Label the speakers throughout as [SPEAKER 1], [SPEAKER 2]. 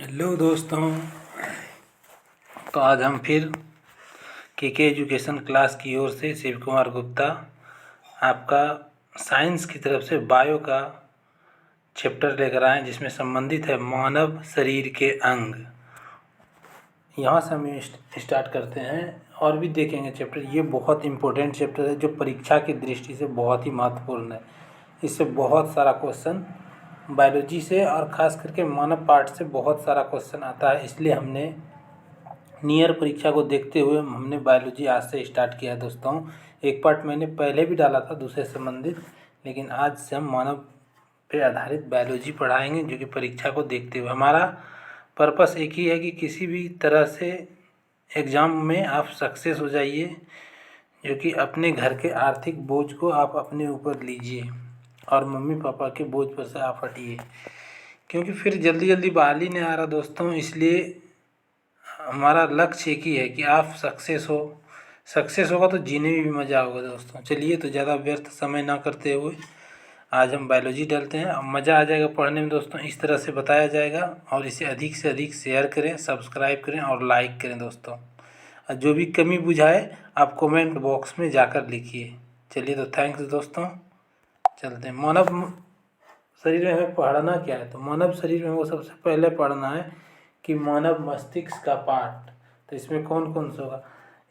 [SPEAKER 1] Hello दोस्तों। तो आज हम फिर के एजुकेशन क्लास की ओर से शिव कुमार गुप्ता आपका साइंस की तरफ से बायो का चैप्टर लेकर आए जिसमें संबंधित है मानव शरीर के अंग। यहाँ से हम स्टार्ट करते हैं और भी देखेंगे चैप्टर। ये बहुत इम्पोर्टेंट चैप्टर है जो परीक्षा की दृष्टि से बहुत ही महत्वपूर्ण है। इससे बहुत सारा क्वेश्चन बायोलॉजी से और ख़ास करके मानव पार्ट से बहुत सारा क्वेश्चन आता है, इसलिए हमने नियर परीक्षा को देखते हुए हमने बायोलॉजी आज से स्टार्ट किया है दोस्तों। एक पार्ट मैंने पहले भी डाला था दूसरे संबंधित, लेकिन आज से हम मानव पे आधारित बायोलॉजी पढ़ाएंगे जो कि परीक्षा को देखते हुए। हमारा पर्पस एक ही है कि किसी भी तरह से एग्ज़ाम में आप सक्सेस हो जाइए, जो कि अपने घर के आर्थिक बोझ को आप अपने ऊपर लीजिए और मम्मी पापा के बोझ पर से आप हटिए, क्योंकि फिर जल्दी जल्दी बहाली नहीं आ रहा दोस्तों। इसलिए हमारा लक्ष्य एक ही है कि आप सक्सेस हो। सक्सेस होगा तो जीने में भी मज़ा होगा दोस्तों। चलिए तो ज़्यादा व्यर्थ समय ना करते हुए आज हम बायोलॉजी डालते हैं। अब मज़ा आ जाएगा पढ़ने में दोस्तों। इस तरह से बताया जाएगा और इसे अधिक से अधिक शेयर करें, सब्सक्राइब करें और लाइक करें दोस्तों। और जो भी कमी बुझाए आप कमेंट बॉक्स में जाकर लिखिए। चलिए तो थैंक्स दोस्तों। चलते हैं। मानव शरीर में हमें पढ़ना क्या है, तो मानव शरीर में हमको सबसे पहले पढ़ना है कि मानव मस्तिष्क का पार्ट। तो इसमें कौन कौन सा होगा?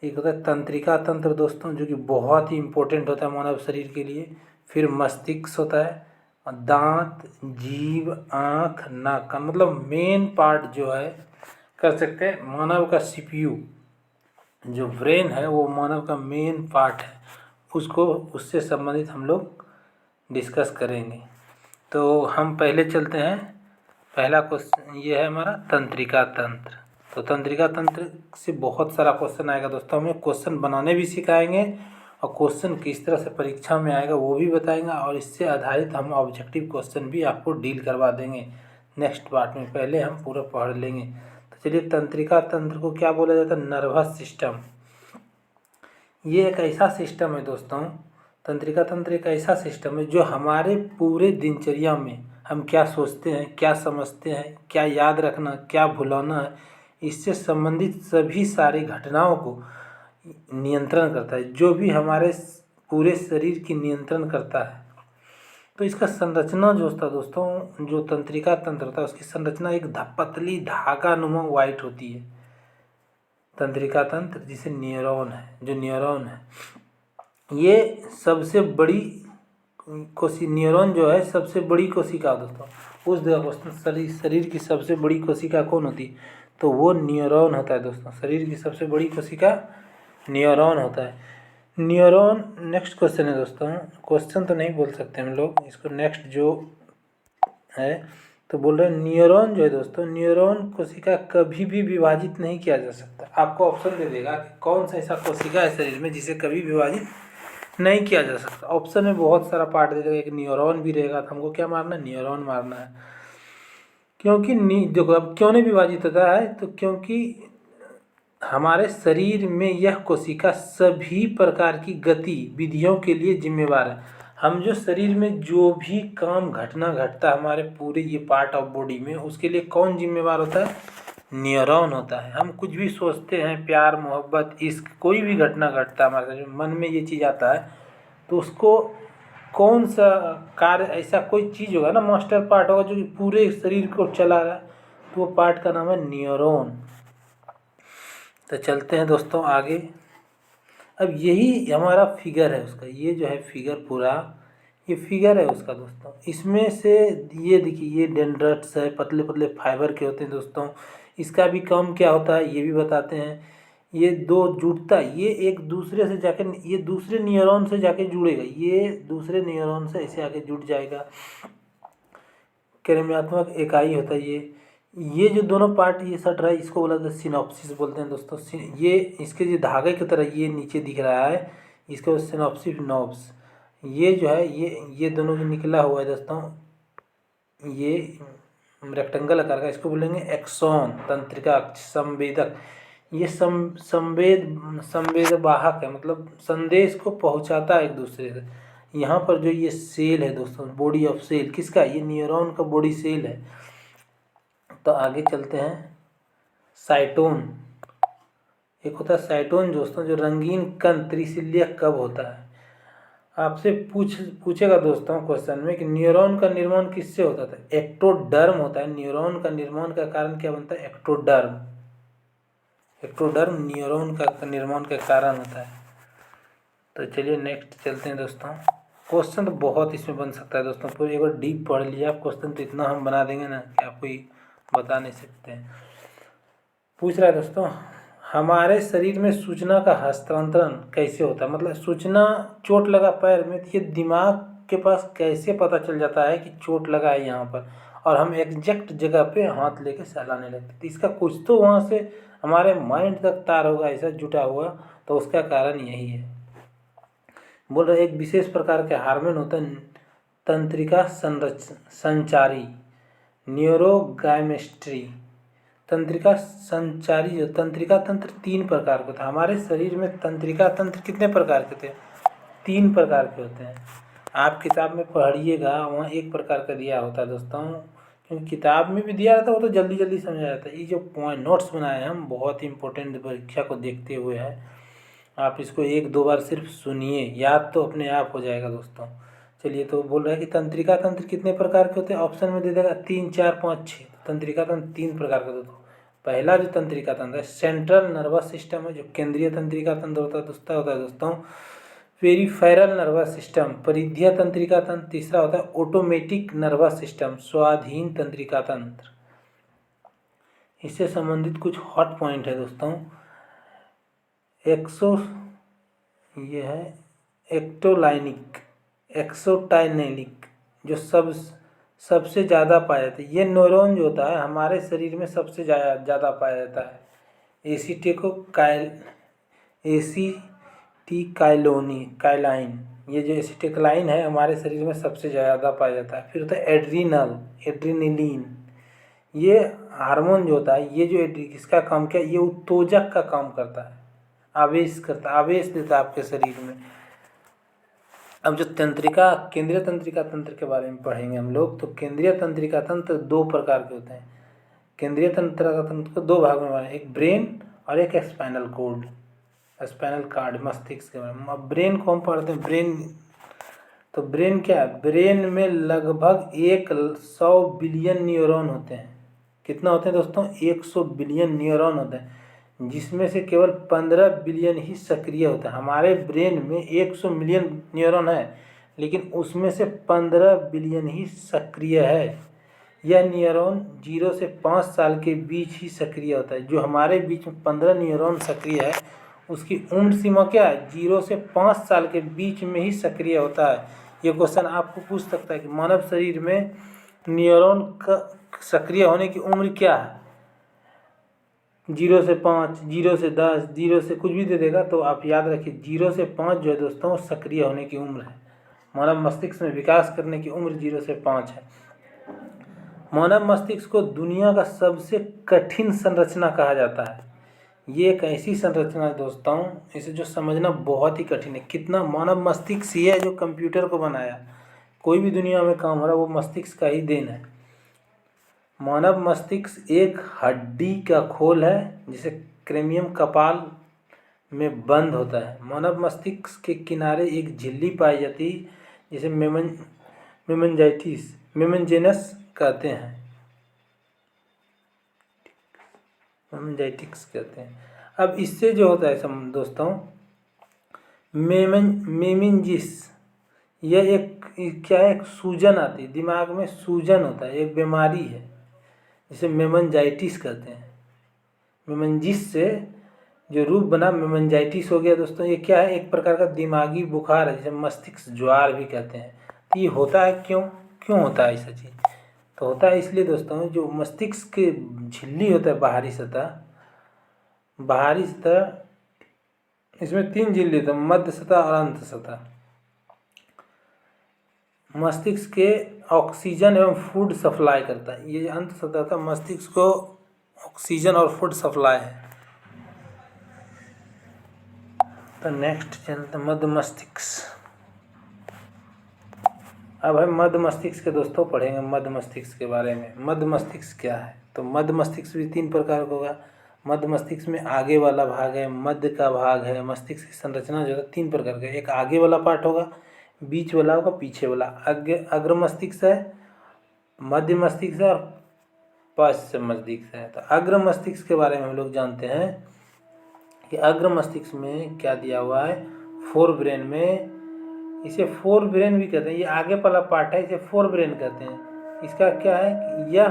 [SPEAKER 1] एक होता है तंत्रिका तंत्र दोस्तों, जो कि बहुत ही इम्पोर्टेंट होता है मानव शरीर के लिए। फिर मस्तिष्क होता है, और दांत, जीभ, आँख, नाक का मतलब मेन पार्ट जो है कर सकते हैं। मानव का सीपीयू जो ब्रेन है वो मानव का मेन पार्ट है, उसको उससे संबंधित हम लोग डिस्कस करेंगे। तो हम पहले चलते हैं। पहला क्वेश्चन ये है हमारा तंत्रिका तंत्र। तो तंत्रिका तंत्र से बहुत सारा क्वेश्चन आएगा दोस्तों। हमें क्वेश्चन बनाने भी सिखाएंगे और क्वेश्चन किस तरह से परीक्षा में आएगा वो भी बताएंगे, और इससे आधारित हम ऑब्जेक्टिव क्वेश्चन भी आपको डील करवा देंगे नेक्स्ट पार्ट में। पहले हम पूरा पढ़ लेंगे। तो चलिए, तंत्रिका तंत्र को क्या बोला जाता है? Nervous system. ये एक ऐसा सिस्टम है दोस्तों, तंत्रिका तंत्र एक ऐसा सिस्टम है जो हमारे पूरे दिनचर्या में हम क्या सोचते हैं, क्या समझते हैं, क्या याद रखना, क्या भुलाना है, इससे संबंधित सभी सारी घटनाओं को नियंत्रण करता है। जो भी हमारे पूरे शरीर की नियंत्रण करता है। तो इसका संरचना जो होता है दोस्तों, जो तंत्रिका तंत्र होता है उसकी संरचना एक पतली धागा नुमा वाइट होती है। तंत्रिका तंत्र जिसे न्यूरॉन है, जो न्यूरॉन है ये सबसे बड़ी न्यूरॉन जो है सबसे बड़ी कोशिका दोस्तों। उस जगह शरीर की सबसे बड़ी कोशिका कौन होती है? तो वो न्यूरॉन होता है दोस्तों। शरीर की सबसे बड़ी कोशिका न्यूरॉन होता है। न्यूरॉन नेक्स्ट क्वेश्चन है दोस्तों। क्वेश्चन तो नहीं बोल सकते हम लोग इसको, नेक्स्ट जो है तो बोल रहे हैं न्यूरॉन जो है दोस्तों, न्यूरॉन कोशिका कभी भी विभाजित नहीं किया जा सकता। आपको ऑप्शन दे देगा कि कौन सा ऐसा कोशिका है शरीर में जिसे कभी विभाजित नहीं किया जा सकता। ऑप्शन में बहुत सारा पार्ट दे देगा, एक न्यूरॉन भी रहेगा। तो हमको क्या मारना है? न्यूरॉन मारना है। क्योंकि देखो अब क्यों नहीं विभाजित होता है, तो क्योंकि हमारे शरीर में यह कोशिका सभी प्रकार की गतिविधियों के लिए जिम्मेवार है। हम जो शरीर में जो भी काम घटना घटता है हमारे पूरे ये पार्ट ऑफ बॉडी में, उसके लिए कौन जिम्मेवार होता है? न्यूरॉन होता है। हम कुछ भी सोचते हैं, प्यार, मोहब्बत, इश्क, कोई भी घटना घटता है हमारे शरीर में, मन में ये चीज़ आता है, तो उसको कौन सा कार्य, ऐसा कोई चीज़ होगा ना, मास्टर पार्ट होगा जो पूरे शरीर को चला रहा है, तो वो पार्ट का नाम है न्यूरॉन। तो चलते हैं दोस्तों आगे। अब यही हमारा फिगर है उसका, ये जो है फिगर पूरा, ये फिगर है उसका दोस्तों। इसमें से ये देखिए, ये डेंड्राइट्स है, पतले पतले फाइबर के होते हैं दोस्तों। इसका भी काम क्या होता है ये भी बताते हैं। ये दो जुड़ता है, ये एक दूसरे से जाके, ये दूसरे न्यूरॉन से जाके जुड़ेगा, ये दूसरे न्यूरॉन से ऐसे आके जुड़ जाएगा। क्रियात्मक इकाई होता है ये जो दोनों पार्ट ये सट रहा है इसको बोला जाता है सिनॉप्सिस बोलते हैं दोस्तों। ये इसके जो धागे की तरह ये नीचे दिख रहा है, इसको सिनॉप्सिस नोब्स। ये जो है ये दोनों जो निकला हुआ है दोस्तों, ये रेक्टेंगल आकार का, इसको बोलेंगे एक्सॉन। तंत्रिका संवेदक, ये संवेद वाहक है, मतलब संदेश को पहुंचाता है एक दूसरे से। यहाँ पर जो ये सेल है दोस्तों, बॉडी ऑफ सेल किसका? ये न्यूरॉन का बॉडी सेल है। तो आगे चलते हैं। साइटोन, एक होता है साइटोन दोस्तों, जो रंगीन कण त्रिशल्य कब होता है। आपसे पूछेगा दोस्तों क्वेश्चन में कि न्यूरॉन का निर्माण किससे होता था। एक्टोडर्म होता है। न्यूरॉन का निर्माण का कारण क्या बनता है, एक्टोडर्म। एक्टोडर्म न्यूरॉन का निर्माण का कारण होता है। तो चलिए नेक्स्ट चलते हैं दोस्तों। क्वेश्चन तो बहुत इसमें बन सकता है दोस्तों, पूरी एक बार डीप पढ़ लिया आप क्वेश्चन तो इतना हम बना देंगे ना कि आप कोई बता नहीं सकते हैं। पूछ रहा है दोस्तों, हमारे शरीर में सूचना का हस्तांतरण कैसे होता है। मतलब सूचना, चोट लगा पैर में तो ये दिमाग के पास कैसे पता चल जाता है कि चोट लगा है यहाँ पर, और हम एग्जैक्ट जगह पे हाथ लेके सहलाने लगते। तो इसका कुछ तो वहाँ से हमारे माइंड तक तार होगा ऐसा जुटा हुआ, तो उसका कारण यही है। बोल रहे एक विशेष प्रकार के हार्मोन होता है तंत्रिका संचारी, न्यूरोगायमेस्ट्री। तंत्रिका संचारी, जो तंत्रिका तंत्र 3 प्रकार का होता है। हमारे शरीर में तंत्रिका तंत्र कितने प्रकार के होते हैं, 3 प्रकार के होते हैं। आप किताब में पढ़िएगा, वहाँ 1 प्रकार का दिया होता है दोस्तों, क्योंकि किताब में भी दिया रहता है वो तो जल्दी जल्दी समझा जाता है। ये जो पॉइंट नोट्स बनाए हैं हम, बहुत ही इंपॉर्टेंट परीक्षा को देखते हुए है। आप इसको 1-2 बार सिर्फ सुनिए, याद तो अपने आप हो जाएगा दोस्तों। चलिए, तो बोल रहा है कि तंत्रिका तंत्र कितने प्रकार के होते हैं। ऑप्शन में दे देगा 3, 4, 5, 6। तंत्रिका तंत्र 3 प्रकार के दोस्तों। पहला जो तंत्रिका तंत्र है सेंट्रल नर्वस सिस्टम है, जो केंद्रीय तंत्रिका तंत्र होता है दोस्तों। पेरिफेरल नर्वस सिस्टम, परिधीय तंत्रिका तंत्र। तीसरा होता है ऑटोमेटिक नर्वस सिस्टम, स्वाधीन तंत्रिका तंत्र। इससे संबंधित कुछ हॉट पॉइंट है दोस्तों। ये है एक्टोलाइनिक, एक्सोटाइनेलिक, जो सबसे ज़्यादा पाया जाता है। ये न्यूरॉन जो होता है हमारे शरीर में सबसे ज़्यादा पाया जाता है। काइलाइन, ये जो एसिटिकलाइन है हमारे शरीर में सबसे ज़्यादा पाया जाता है। फिर होता है एड्रीनिलीन। ये हार्मोन जो होता है, ये जो इसका काम क्या है, ये उत्तेजक का काम करता है, आवेश देता है आपके शरीर में। अब जो केंद्रीय तंत्रिका तंत्र के बारे में पढ़ेंगे हम लोग, तो केंद्रीय तंत्रिका तंत्र 2 प्रकार के होते हैं। केंद्रीय तंत्रिका तंत्र को 2 भाग में बांटे, एक ब्रेन और एक स्पाइनल कार्ड, मस्तिष्क के बारे में। अब ब्रेन को हम पढ़ते हैं। तो ब्रेन क्या है, ब्रेन में लगभग 100 बिलियन न्यूरॉन होते हैं। कितना होते हैं दोस्तों, 100 बिलियन न्यूरॉन होते हैं, जिसमें से केवल 15 बिलियन ही सक्रिय होता है। हमारे ब्रेन में 100 मिलियन न्यूरॉन है, लेकिन उसमें से 15 बिलियन ही सक्रिय है। यह न्यूरॉन 0 से 5 साल के बीच ही सक्रिय होता है। जो हमारे बीच में 15 न्यूरॉन सक्रिय है, उसकी उम्र सीमा क्या है, 0 से 5 साल के बीच में ही सक्रिय होता है। ये क्वेश्चन आपको पूछ सकता है कि मानव शरीर में न्यूरॉन का सक्रिय होने की उम्र क्या है। 0 से 5, 0 से 10, 0 से कुछ भी दे देगा, तो आप याद रखिए 0 से 5 जो है दोस्तों सक्रिय होने की उम्र है। मानव मस्तिष्क में विकास करने की उम्र 0 से 5 है। मानव मस्तिष्क को दुनिया का सबसे कठिन संरचना कहा जाता है। ये एक ऐसी संरचना है दोस्तों, इसे जो समझना बहुत ही कठिन है। कितना मानव मस्तिष्क ही है जो कंप्यूटर को बनाया। कोई भी दुनिया में काम हो रहा है वो मस्तिष्क का ही देन है। मानव मस्तिष्क एक हड्डी का खोल है, जिसे क्रेनियम कपाल में बंद होता है। मानव मस्तिष्क के किनारे एक झिल्ली पाई जाती है, जिसे मेनिंजाइटिस कहते हैं। मेनिंजाइटिस कहते हैं। अब इससे जो होता है दोस्तों, मेनिंजिस, यह एक सूजन आती है, दिमाग में सूजन होता है, एक बीमारी है जिसे मेनिंजाइटिस कहते हैं। मेनिंजिस से जो रूप बना मेनिंजाइटिस हो गया दोस्तों। ये क्या है, एक प्रकार का दिमागी बुखार है, जिसे मस्तिष्क ज्वार भी कहते हैं। तो ये होता है क्यों होता है ऐसा चीज़। तो होता है इसलिए दोस्तों, जो मस्तिष्क के झिल्ली होता है बाहरी सतह, इसमें 3 झिल्ली होता है, मध्य सतह और अंत सतह। मस्तिष्क के ऑक्सीजन एवं फूड सप्लाई करता है। ये अंत सतह था, मस्तिष्क को ऑक्सीजन और फूड सप्लाई है। तो नेक्स्ट चलते मध्य मस्तिष्क। अब है मध्य मस्तिष्क के दोस्तों, पढ़ेंगे मध्य मस्तिष्क के बारे में। मध्य मस्तिष्क क्या है? तो मध्य मस्तिष्क भी 3 प्रकार का होगा। मध्य मस्तिष्क में आगे वाला भाग है, मध्य का भाग है। मस्तिष्क की संरचना जो है 3 प्रकार का, एक आगे वाला पार्ट होगा, बीच वाला होगा, पीछे वाला। अग्र मस्तिष्क है, मध्य मस्तिष्क है और पश्च मस्तिष्क है। तो अग्र मस्तिष्क के बारे में हम लोग जानते हैं कि अग्र मस्तिष्क में क्या दिया हुआ है, फोर ब्रेन में, इसे फोर ब्रेन भी कहते हैं। ये आगे वाला पार्ट है, इसे फोर ब्रेन कहते हैं। इसका क्या है कि यह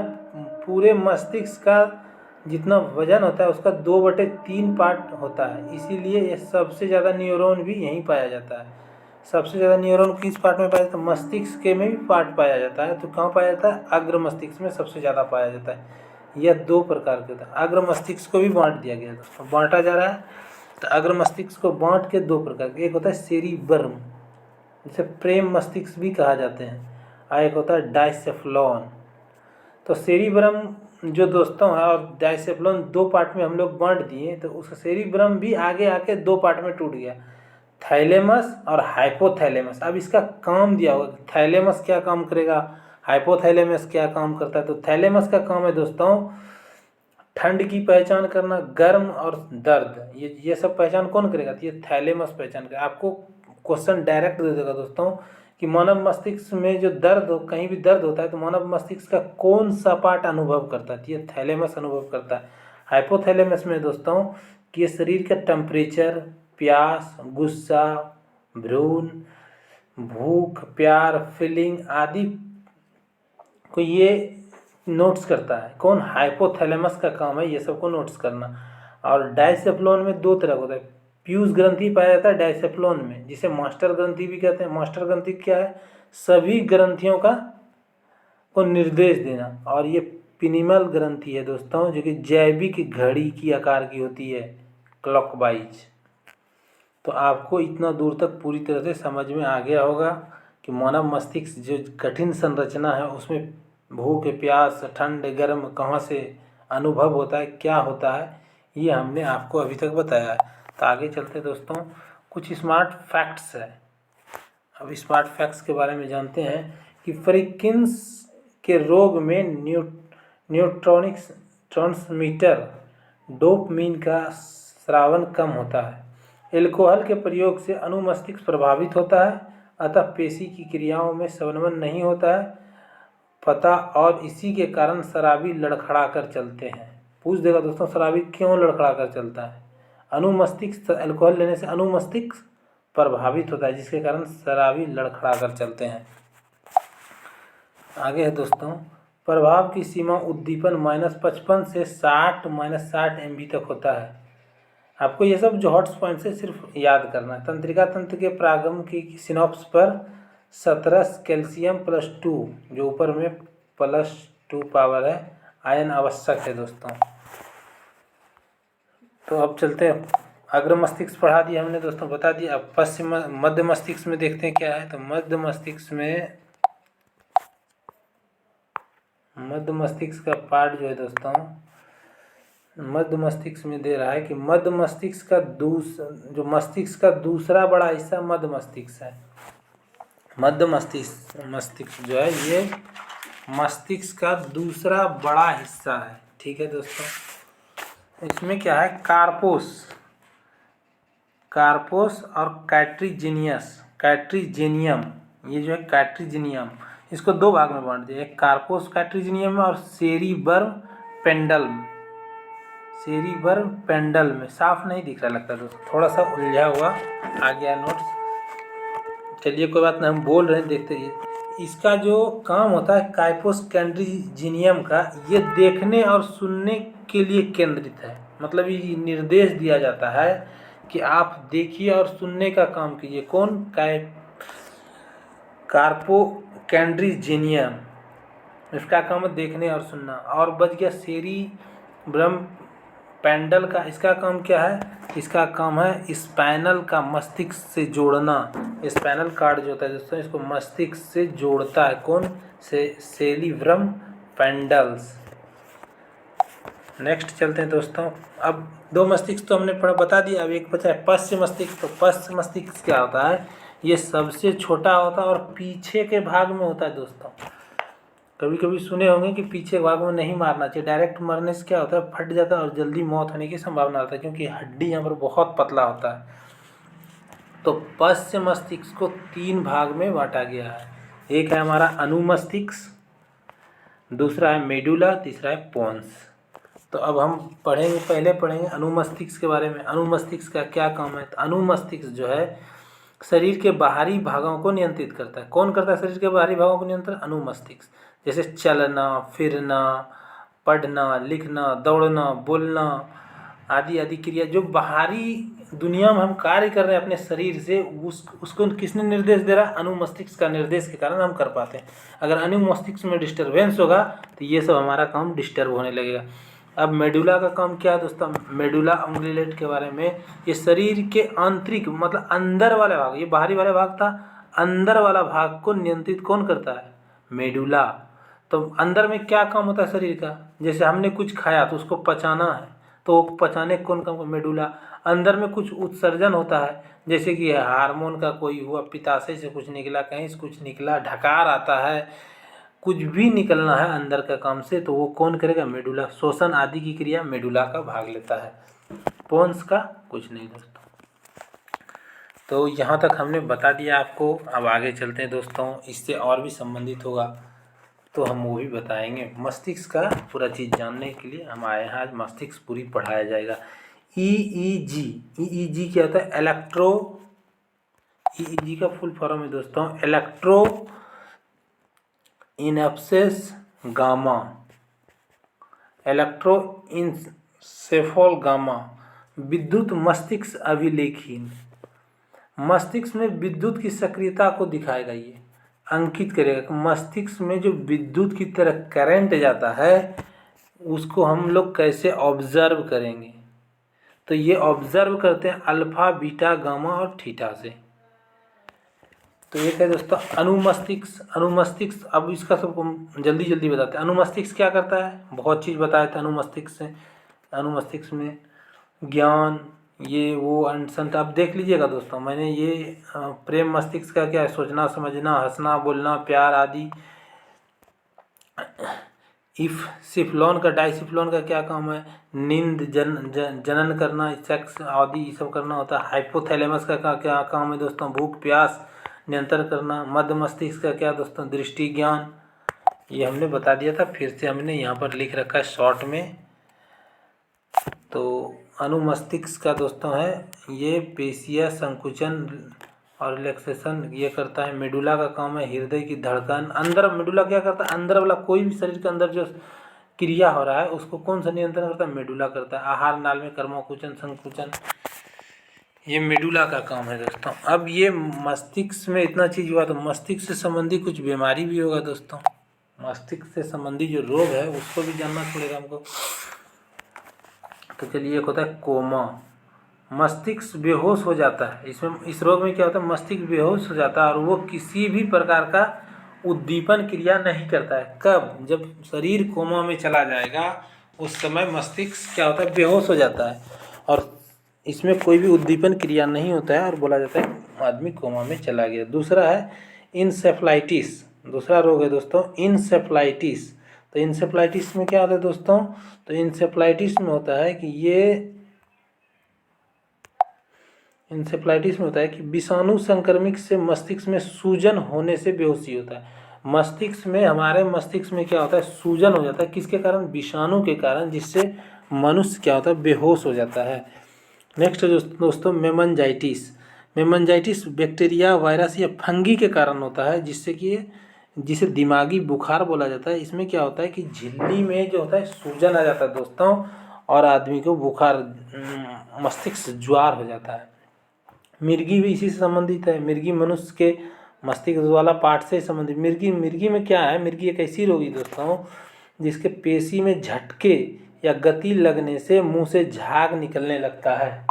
[SPEAKER 1] पूरे मस्तिष्क का जितना वजन होता है उसका 2/3 पार्ट होता है, इसीलिए ये सबसे ज़्यादा न्यूरॉन भी यहीं पाया जाता है। सबसे ज़्यादा न्यूरॉन किस पार्ट में पाया जाता है? मस्तिष्क के में भी पार्ट पाया जाता है। तो कहाँ पाया जाता है? अग्र मस्तिष्क में सबसे ज़्यादा पाया जाता है। यह 2 प्रकार के होता है। अग्र मस्तिष्क को भी बांट दिया गया दोस्तों, बांटा जा रहा है। तो अग्र मस्तिष्क को बांट के 2 प्रकार के, एक होता है सेरिबर्म, जिसे प्रेम मस्तिष्क भी कहा जाते हैं, और एक होता है डाइसेफ्लॉन। तो सेरिब्रम जो दोस्तों है और डाइसेफ्लॉन 2 पार्ट में हम लोग बांट दिए। तो उस सेरिब्रम भी आगे आके 2 पार्ट में टूट गया, थैलेमस और हाइपोथैलेमस। अब इसका काम दिया होगा, थैलेमस क्या काम करेगा, हाइपोथैलेमस क्या काम करता है। तो थैलेमस का काम है दोस्तों ठंड की पहचान करना, गर्म और दर्द, ये सब पहचान कौन करेगा? तो ये थैलेमस पहचान करेगा। आपको क्वेश्चन डायरेक्ट दे देगा दोस्तों कि मानव मस्तिष्क में जो दर्द हो, कहीं भी दर्द होता है तो मानव मस्तिष्क का कौन सा पार्ट अनुभव करता है? तो ये थैलेमस अनुभव करता है। हाइपोथैलेमस में दोस्तों कि ये शरीर का टेम्परेचर, प्यास, गुस्सा, भ्रूण, भूख, प्यार, फीलिंग आदि को ये नोट्स करता है। कौन? हाइपोथैलेमस का काम है ये सबको नोट्स करना। और डाइसेफ्लॉन में 2 तरह का होता है। पीयूष ग्रंथि पाया जाता है डाइसेफ्लॉन में, जिसे मास्टर ग्रंथि भी कहते हैं। मास्टर ग्रंथि क्या है? सभी ग्रंथियों को निर्देश देना। और ये पिनिमल ग्रंथि है दोस्तों, जो कि जैविक घड़ी की आकार की होती है, क्लॉकवाइज। तो आपको इतना दूर तक पूरी तरह से समझ में आ गया होगा कि मानव मस्तिष्क जो कठिन संरचना है उसमें भूख, प्यास, ठंड, गर्म कहाँ से अनुभव होता है, क्या होता है, ये हमने आपको अभी तक बताया है। तो आगे चलते दोस्तों, कुछ स्मार्ट फैक्ट्स है। अब स्मार्ट फैक्ट्स के बारे में जानते हैं कि फ्रिकिन्स के रोग में न्यूरोट्रांसमीटर डोपामिन का स्रावन कम होता है। एल्कोहल के प्रयोग से अनुमस्तिष्क प्रभावित होता है, अतः पेशी की क्रियाओं में समन्वय नहीं होता है पता, और इसी के कारण शराबी लड़खड़ा कर चलते हैं। पूछ देगा दोस्तों शराबी क्यों लड़खड़ा कर चलता है? अनुमस्तिष्क, अल्कोहल लेने से अनुमस्तिष्क प्रभावित होता है, जिसके कारण शराबी लड़खड़ा कर चलते हैं। आगे है दोस्तों, प्रभाव की सीमा उद्दीपन -55 से 60 MB तक होता है। आपको ये सब जो हॉट्स पॉइंट से सिर्फ याद करना है। तंत्रिका तंत्र के प्रागम की सिनॉप्स पर 17 कैल्शियम +2, जो ऊपर में +2 पावर है, आयन आवश्यक है दोस्तों। तो अब चलते हैं, अग्र मस्तिष्क पढ़ा दिया हमने दोस्तों, बता दिया। अब पश्चिम मध्य मस्तिष्क में देखते हैं क्या है। तो मध्य मस्तिष्क का पार्ट जो है दोस्तों, मध्य मस्तिष्क में दे रहा है कि मध्य मस्तिष्क का जो मस्तिष्क का दूसरा बड़ा हिस्सा मध्य मस्तिष्क है। मध्य मस्तिष्क जो है ये मस्तिष्क का दूसरा बड़ा हिस्सा है, ठीक है दोस्तों। इसमें क्या है, कार्पोस और कैट्रीजेनियम, ये जो है कैट्रीजेनियम, इसको 2 भाग में बांट दिया, एक कार्पोस कैट्रीजेनियम में और सेरिबर्म पेंडल में। साफ नहीं दिख रहा लगता दोस्तों, थोड़ा सा उलझा हुआ आ गया नोट्स। चलिए कोई बात नहीं, हम बोल रहे हैं, देखते रहिए। इसका जो काम होता है कार्पोस कैट्रीजेनियम का, ये देखने और सुनने के लिए केंद्रित है। मतलब ये निर्देश दिया जाता है कि आप देखिए और सुनने का काम कीजिए। कौन? कार्पो कैट्रीजेनियम, इसका काम है देखने और सुनना। और बच गया सेरिब्रम पेंडल का, इसका काम क्या है? इसका काम है स्पाइनल का मस्तिष्क से जोड़ना। स्पाइनल कार्ड जो होता है दोस्तों, इसको मस्तिष्क से जोड़ता है। कौन? सेरिब्रम पेंडल्स। नेक्स्ट चलते हैं दोस्तों, अब 2 मस्तिष्क तो हमने बता दिया, अब एक बचा है पश्च मस्तिष्क। तो पश्च मस्तिष्क क्या होता है ये सबसे छोटा होता है और पीछे के भाग में होता है दोस्तों। कभी कभी सुने होंगे कि पीछे भाग में नहीं मारना चाहिए, डायरेक्ट मरने से क्या होता है, फट जाता है और जल्दी मौत होने की संभावना रहता है, क्योंकि हड्डी यहाँ पर बहुत पतला होता है। तो पश्च मस्तिष्क को 3 भाग में बांटा गया है। एक है हमारा अनुमस्तिष्क, दूसरा है मेडुला, तीसरा है पोन्स। तो अब हम पहले पढ़ेंगे अनुमस्तिष्क के बारे में। अनुमस्तिष्क का क्या काम है? तो अनुमस्तिष्क जो है शरीर के बाहरी भागों को नियंत्रित करता है। कौन करता है शरीर के बाहरी भागों को नियंत्रण? अनुमस्तिष्क। जैसे चलना, फिरना, पढ़ना, लिखना, दौड़ना, बोलना आदि आदि क्रिया जो बाहरी दुनिया में हम कार्य कर रहे हैं अपने शरीर से, उसको किसने निर्देश दे रहा है? अनुमस्तिष्क का निर्देश के कारण हम कर पाते हैं। अगर अनुमस्तिष्क में डिस्टर्बेंस होगा तो ये सब हमारा काम डिस्टर्ब होने लगेगा। अब मेडुला का काम क्या है दोस्तों? मेडुला ऑन्ग्लिलेट के बारे में, ये शरीर के आंतरिक मतलब अंदर वाला भाग, ये बाहरी वाला भाग था, अंदर वाला भाग को नियंत्रित कौन करता है? मेडुला। तो अंदर में क्या काम होता है शरीर का? जैसे हमने कुछ खाया तो उसको पचाना है, तो पचाने कौन काम? मेडुला। अंदर में कुछ उत्सर्जन होता है, जैसे कि हार्मोन का कोई हुआ, पित्ताशय से कुछ निकला, कहीं से कुछ निकला, ढकार आता है, कुछ भी निकलना है अंदर का काम से, तो वो कौन करेगा? मेडुला। शोषण आदि की क्रिया मेडुला का भाग लेता है, पोन्स का कुछ नहीं दोस्तों। तो यहाँ तक हमने बता दिया आपको। अब आगे चलते हैं दोस्तों, इससे और भी संबंधित होगा तो हम वो भी बताएंगे। मस्तिष्क का पूरा चीज़ जानने के लिए हम आए हैं आज, मस्तिष्क पूरी पढ़ाया जाएगा। EEG, EEG क्या होता है? EEG का फुल फॉर्म है दोस्तों इलेक्ट्रो इनएप्सिस गामा, इलेक्ट्रो इंसेफल गामा, विद्युत मस्तिष्क अभिलेखीन। मस्तिष्क में विद्युत की सक्रियता को दिखाएगा, ये अंकित करेगा। मस्तिष्क में जो विद्युत की तरह करंट जाता है उसको हम लोग कैसे ऑब्जर्व करेंगे? तो ये ऑब्जर्व करते हैं अल्फा, बीटा, गामा और थीटा से। तो ये है दोस्तों अनुमस्तिष्क। अनुमस्तिष्क, अब इसका सबको जल्दी जल्दी बताते हैं। अनुमस्तिष्क क्या करता है? बहुत चीज़ बताया था अनुमस्तिष्क से। अनुमस्तिष्क में ज्ञान, ये वो अनसंट, आप देख लीजिएगा दोस्तों। मैंने ये प्रेम मस्तिष्क का क्या है? सोचना, समझना, हंसना, बोलना, प्यार आदि। इफ सिफ्लॉन का, डाइसिफ्लॉन का क्या काम है? नींद, जनन करना, सेक्स आदि ये सब करना होता है। हाइपोथैलेमस का क्या काम है दोस्तों? भूख प्यास नियंत्रण करना। मध्य मस्तिष्क का क्या दोस्तों? दृष्टि, ज्ञान। ये हमने बता दिया था, फिर से हमने यहाँ पर लिख रखा है शॉर्ट में। तो अनुमस्तिष्क का दोस्तों है ये पेशिया संकुचन और रिलैक्सेशन ये करता है। मेडुला का काम है हृदय की धड़कन। अंदर मेडुला क्या करता है? अंदर वाला कोई भी शरीर के अंदर जो क्रिया हो रहा है उसको कौन सा नियंत्रण करता है? मेडुला करता है। आहार नाल में कर्मकुचन, संकुचन, ये मेडुला का काम है दोस्तों। अब ये मस्तिष्क में इतना चीज़ हुआ तो मस्तिष्क से संबंधी कुछ बीमारी भी होगा दोस्तों। मस्तिष्क से संबंधी जो रोग है उसको भी जानना पड़ेगा हमको। तो चलिए, एक होता है कोमा, मस्तिष्क बेहोश हो जाता है। इसमें इस रोग में क्या होता है? मस्तिष्क बेहोश हो जाता है और वो किसी भी प्रकार का उद्दीपन क्रिया नहीं करता है। कब? जब शरीर कोमा में चला जाएगा उस समय मस्तिष्क क्या होता है? बेहोश हो जाता है और इसमें कोई भी उद्दीपन क्रिया नहीं होता है और बोला जाता है आदमी कोमा में चला गया। दूसरा है इंसेफ्लाइटिस, दूसरा रोग है दोस्तों इंसेफ्लाइटिस। तो इंसेफ्लाइटिस में क्या होता है दोस्तों? तो इंसेफ्लाइटिस में होता है कि इंसेफ्लाइटिस में होता है कि विषाणु संक्रमित से मस्तिष्क में सूजन होने से बेहोशी होता है। मस्तिष्क में, हमारे मस्तिष्क में क्या होता है? सूजन हो जाता है। किसके कारण? विषाणु के कारण, जिससे मनुष्य क्या होता है? बेहोश हो जाता है। नेक्स्ट दोस्तों मेनिंजाइटिस। मेनिंजाइटिस बैक्टीरिया, वायरस या फंगी के कारण होता है, जिसे दिमागी बुखार बोला जाता है। इसमें क्या होता है कि झिल्ली में जो होता है सूजन आ जाता है दोस्तों और आदमी को बुखार, मस्तिष्क ज्वार हो जाता है। मिर्गी भी इसी से संबंधित है। मिर्गी मनुष्य के मस्तिष्क वाला पार्ट से संबंधित। मिर्गी में क्या है? मिर्गी एक ऐसी रोगी दोस्तों जिसके पेशी में झटके या गति लगने से मुंह से झाग निकलने लगता है।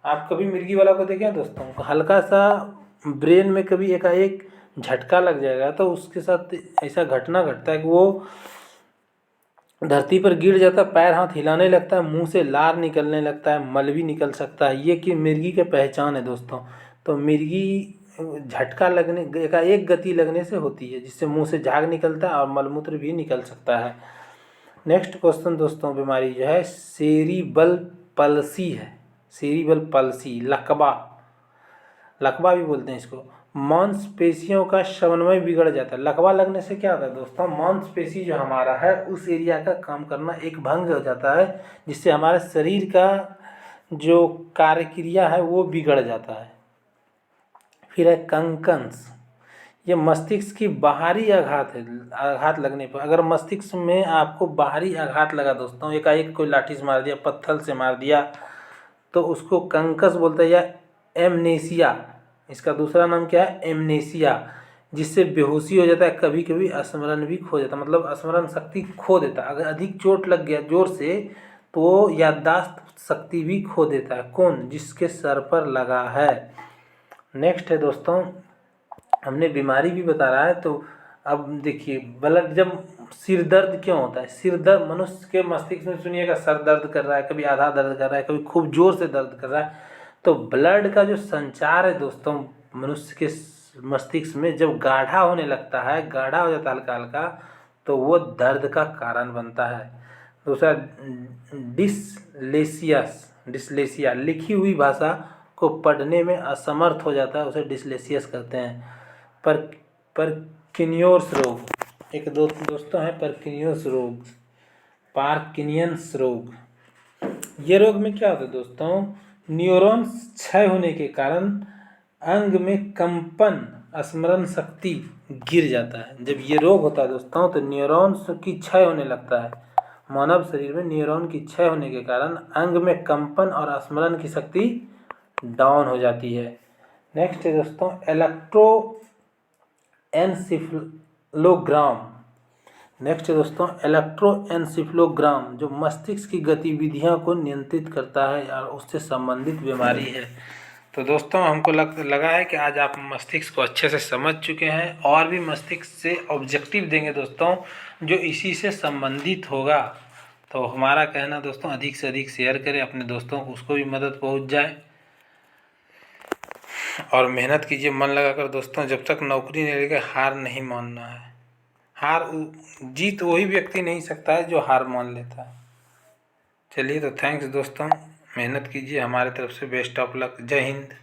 [SPEAKER 1] आप कभी मिर्गी वाला को देखें दोस्तों? हल्का सा ब्रेन में कभी एकाएक झटका लग जाएगा तो उसके साथ ऐसा घटना घटता है कि वो धरती पर गिर जाता है, पैर हाथ हिलाने लगता है, मुंह से लार निकलने लगता है, मल भी निकल सकता है। ये कि मिर्गी की पहचान है दोस्तों। तो मिर्गी झटका लगने एक गति लगने से होती है, जिससे मुंह से झाग निकलता है और मलमूत्र भी निकल सकता है। नेक्स्ट क्वेश्चन दोस्तों, बीमारी जो है सेरिबल पल्सी है। सेरिबल पल्सी, लकवा भी बोलते हैं इसको। मांसपेशियों का समन्वय बिगड़ जाता है। लकवा लगने से क्या होता है दोस्तों, मांसपेशी जो हमारा है उस एरिया का काम करना एक भंग हो जाता है, जिससे हमारे शरीर का जो कार्य क्रिया है वो बिगड़ जाता है। फिर है कंकन्स, ये मस्तिष्क की बाहरी आघात है। आघात लगने पर, अगर मस्तिष्क में आपको बाहरी आघात लगा दोस्तों, एकाएक कोई लाठी से मार दिया, पत्थर से मार दिया, तो उसको कंकस बोलते हैं, या एमनेसिया। इसका दूसरा नाम क्या है, एमनेसिया, जिससे बेहोशी हो जाता है, कभी कभी स्मरण भी खो जाता है, मतलब स्मरण शक्ति खो देता है। अगर अधिक चोट लग गया जोर से तो वो याददाश्त शक्ति भी खो देता है। कौन, जिसके सर पर लगा है। नेक्स्ट है दोस्तों, हमने बीमारी भी बता रहा है, तो अब देखिए ब्लड, जब सिर दर्द क्यों होता है, सिर दर्द मनुष्य के मस्तिष्क में सुनिएगा सर दर्द कर रहा है, कभी आधा दर्द कर रहा है, कभी खूब जोर से दर्द कर रहा है, तो ब्लड का जो संचार है दोस्तों मनुष्य के मस्तिष्क में जब गाढ़ा होने लगता है, गाढ़ा हो जाता है हल्का हल्का, तो वो दर्द का कारण बनता है। दूसरा डिसलेसिया, लिखी हुई भाषा को पढ़ने में असमर्थ हो जाता है, उसे डिसलेसियस कहते हैं। पार्किंसंस रोग, एक दोस्तों है पार्किंसंस रोग। ये रोग में क्या होता है दोस्तों, न्यूरॉन्स क्षय होने के कारण अंग में कंपन, स्मरण शक्ति गिर जाता है। जब ये रोग होता है दोस्तों तो न्यूरॉन्स की क्षय होने लगता है। मानव शरीर में न्यूरॉन की क्षय होने के कारण अंग में कंपन और स्मरण की शक्ति डाउन हो जाती है। नेक्स्ट है दोस्तों इलेक्ट्रोएन्सेफेलोग्राम, जो मस्तिष्क की गतिविधियों को नियंत्रित करता है और उससे संबंधित बीमारी है। तो दोस्तों हमको लगा है कि आज आप मस्तिष्क को अच्छे से समझ चुके हैं, और भी मस्तिष्क से ऑब्जेक्टिव देंगे दोस्तों जो इसी से संबंधित होगा। तो हमारा कहना दोस्तों, अधिक से अधिक शेयर करें अपने दोस्तों को, उसको भी मदद पहुंच जाए, और मेहनत कीजिए मन लगाकर दोस्तों। जब तक नौकरी नहीं लगेगा हार नहीं मानना है। जीत वही व्यक्ति नहीं सकता है जो हार मान लेता है। चलिए तो थैंक्स दोस्तों, मेहनत कीजिए, हमारे तरफ से बेस्ट ऑफ लक। जय हिंद।